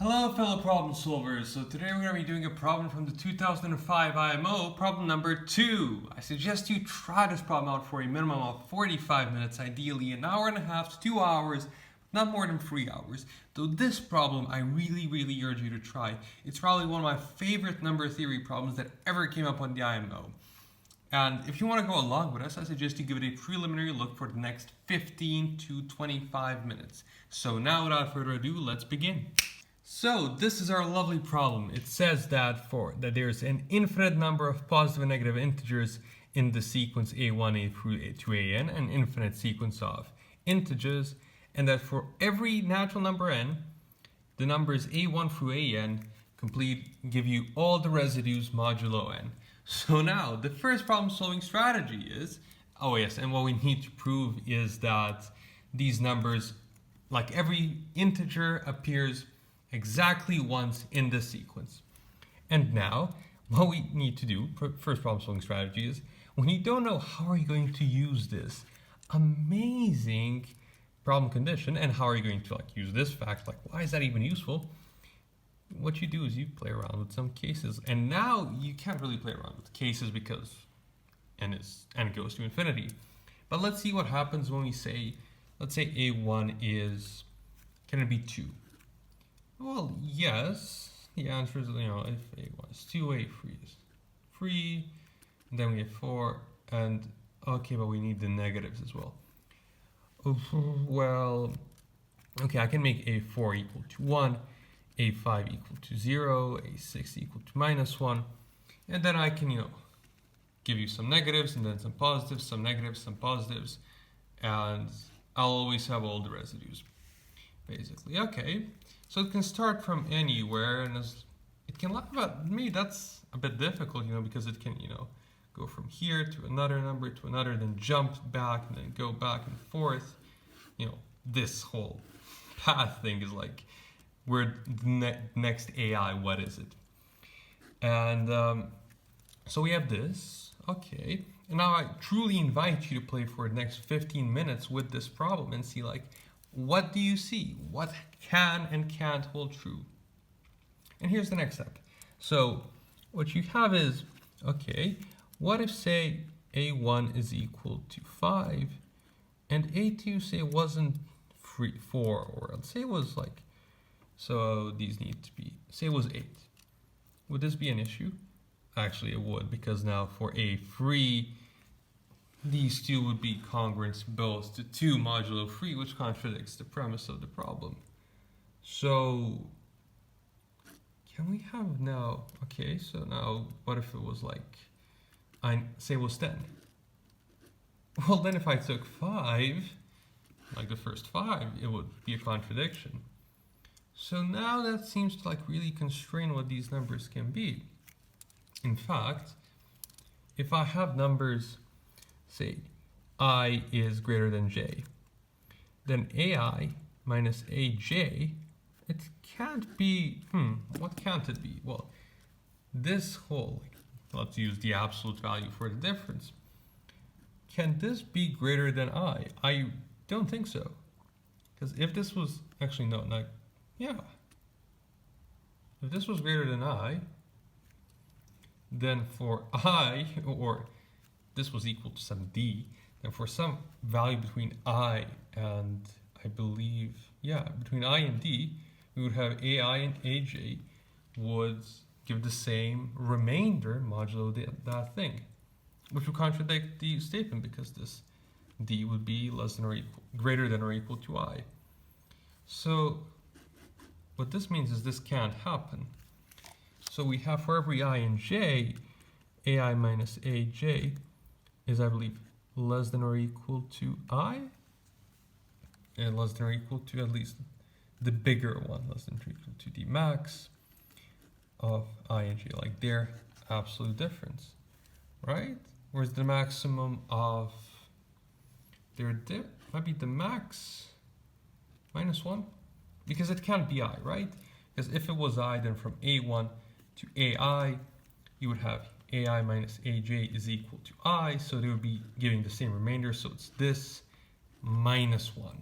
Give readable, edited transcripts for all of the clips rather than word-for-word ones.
Hello fellow problem solvers, so today we're going to be doing a problem from the 2005 IMO, problem number 2. I suggest you try this problem out for a minimum of 45 minutes, ideally an hour and a half to 2 hours, not more than 3 hours. Though this problem I really urge you to try. It's probably one of my favorite number theory problems that ever came up on the IMO. And if you want to go along with us, I suggest you give it a preliminary look for the next 15 to 25 minutes. So now without further ado, let's begin. So this is our lovely problem. It says that there's an infinite number of positive and negative integers in the sequence a1 a through to an, an infinite sequence of integers, and that for every natural number n, the numbers a1 through an give you all the residues modulo n. So now the first problem solving strategy is, oh yes, and what we need to prove is that these numbers, like every integer, appears exactly once in this sequence. And now, what we need to do, first problem solving strategy, is when you don't know how are you going to use this amazing problem condition and how are you going to use this fact, why is that even useful? What you do is you play around with some cases, and now you can't really play around with cases because n goes to infinity. But let's see what happens when we say, let's say a1 is, can it be 2? Well, yes. The answer is, if a1 is 2, a3 is 3, and then we have 4, and okay, but we need the negatives as well. Well, okay, I can make a4 equal to 1, a5 equal to 0, a6 equal to -1, and then I can, give you some negatives and then some positives, some negatives, some positives, and I'll always have all the residues, basically. Okay. So it can start from anywhere, and it can, but me, that's a bit difficult, because it can, go from here to another number to another, then jump back and then go back and forth. This whole path thing is like, where the next AI, what is it? And so we have this, okay. And now I truly invite you to play for the next 15 minutes with this problem and see, what do you see? What can and can't hold true? And here's the next step. So what you have is, okay, what if, say, a1 is equal to 5 and a2, say, wasn't 4, or let's say it was so these need to be, say it was 8. Would this be an issue? Actually, it would, because now for a3, these two would be congruent both to 2 modulo 3, which contradicts the premise of the problem. So, can we have now, okay, so now what if it was say it was 10? Well, then if I took 5, the first 5, it would be a contradiction. So now that seems to really constrain what these numbers can be. In fact, if I have numbers, say I is greater than j, then ai minus aj, it can't be, what can't it be? Well, this whole, let's use the absolute value for the difference. Can this be greater than I? I don't think so. Because if this was, actually no, yeah. If this was greater than I, then for I, or this was equal to some d, and for some value between I and, I believe, between I and d, we would have ai and aj would give the same remainder modulo that thing, which would contradict the statement because this d would be greater than or equal to I. So what this means is this can't happen. So we have for every I and j, ai minus aj is, I believe, less than or equal to I, and less than or equal to at least the bigger one, less than or equal to the max of I and j, their absolute difference, right? Whereas the maximum of their dip might be the max minus 1, because it can't be I, right? Because if it was I, then from a1 to ai, you would have ai minus aj is equal to I, so they would be giving the same remainder, so it's this minus 1.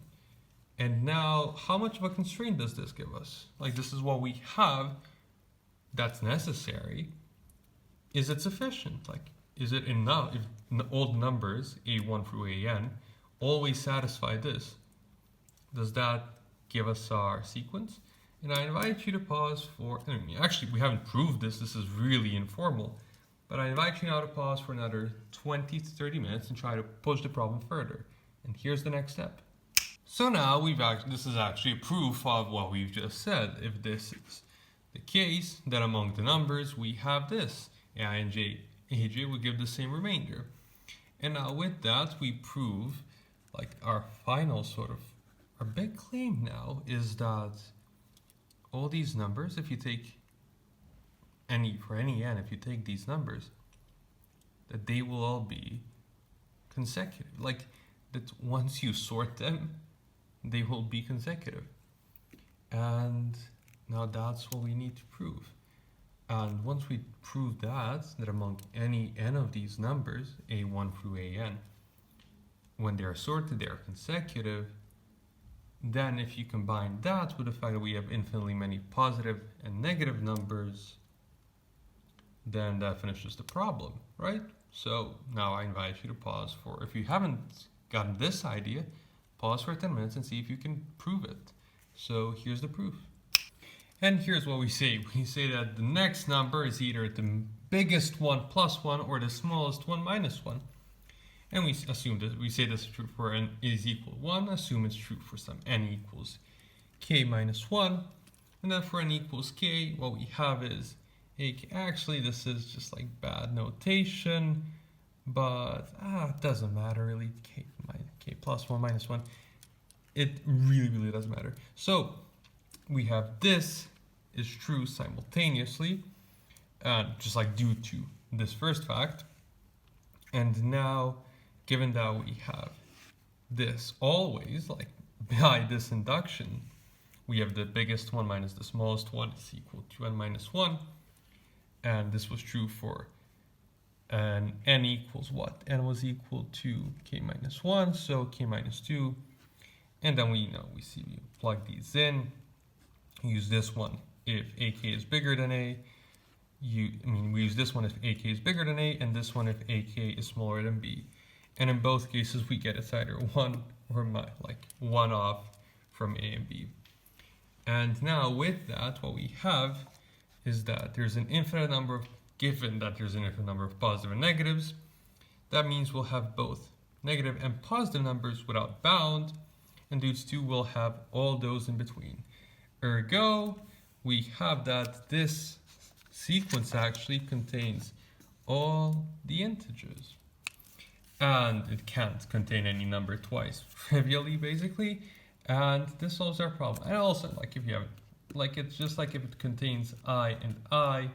And now, how much of a constraint does this give us? Like, this is what we have that's necessary. Is it sufficient? Like, is it enough if all the numbers, a1 through an, always satisfy this? Does that give us our sequence? And I invite you to pause for, actually we haven't proved this is really informal, but I invite you now to pause for another 20 to 30 minutes and try to push the problem further. And here's the next step. So now this is actually a proof of what we've just said. If this is the case, then among the numbers we have this, ai and j, aj will give the same remainder. And now with that we prove, like, our final sort of, our big claim now is that all these numbers, if you take for any n, if you take these numbers, that they will all be consecutive. Like, that once you sort them, they will be consecutive. And now that's what we need to prove. And once we prove that among any n of these numbers, a1 through an, when they are sorted, they are consecutive, then if you combine that with the fact that we have infinitely many positive and negative numbers, then that finishes the problem, right? So now I invite you to pause for, if you haven't gotten this idea, pause for 10 minutes and see if you can prove it. So here's the proof. And here's what we say. We say that the next number is either the biggest one plus 1 or the smallest one minus 1. And we assume that we say this is true for n is equal to 1, assume it's true for some n equals k minus 1. And then for n equals k, what we have is actually this is just like bad notation, but it doesn't matter really, k plus 1 minus 1. It really doesn't matter. So we have this is true simultaneously, just like due to this first fact. And now, given that we have this always, like by this induction, we have the biggest one minus the smallest one is equal to n minus 1. And this was true for n equals what? N was equal to k minus 1, so k minus 2. And then we plug these in, use this one if ak is bigger than a. We use this one if ak is bigger than a, and this one if ak is smaller than b. And in both cases, we get it's either 1 or 1 off from a and b. And now with that, what we have is that there's an infinite number of, given that there's an infinite number of positive and negatives, that means we'll have both negative and positive numbers without bound, and dudes 2 will have all those in between. Ergo, we have that this sequence actually contains all the integers. And it can't contain any number twice, trivially, basically. And this solves our problem. And also, like, if you have, it's just like if it contains I and I,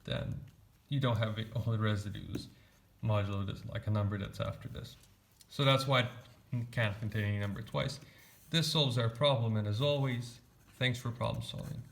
then you don't have all the residues modulo this, like a number that's after this. So that's why it can't contain any number twice. This solves our problem, and as always, thanks for problem solving.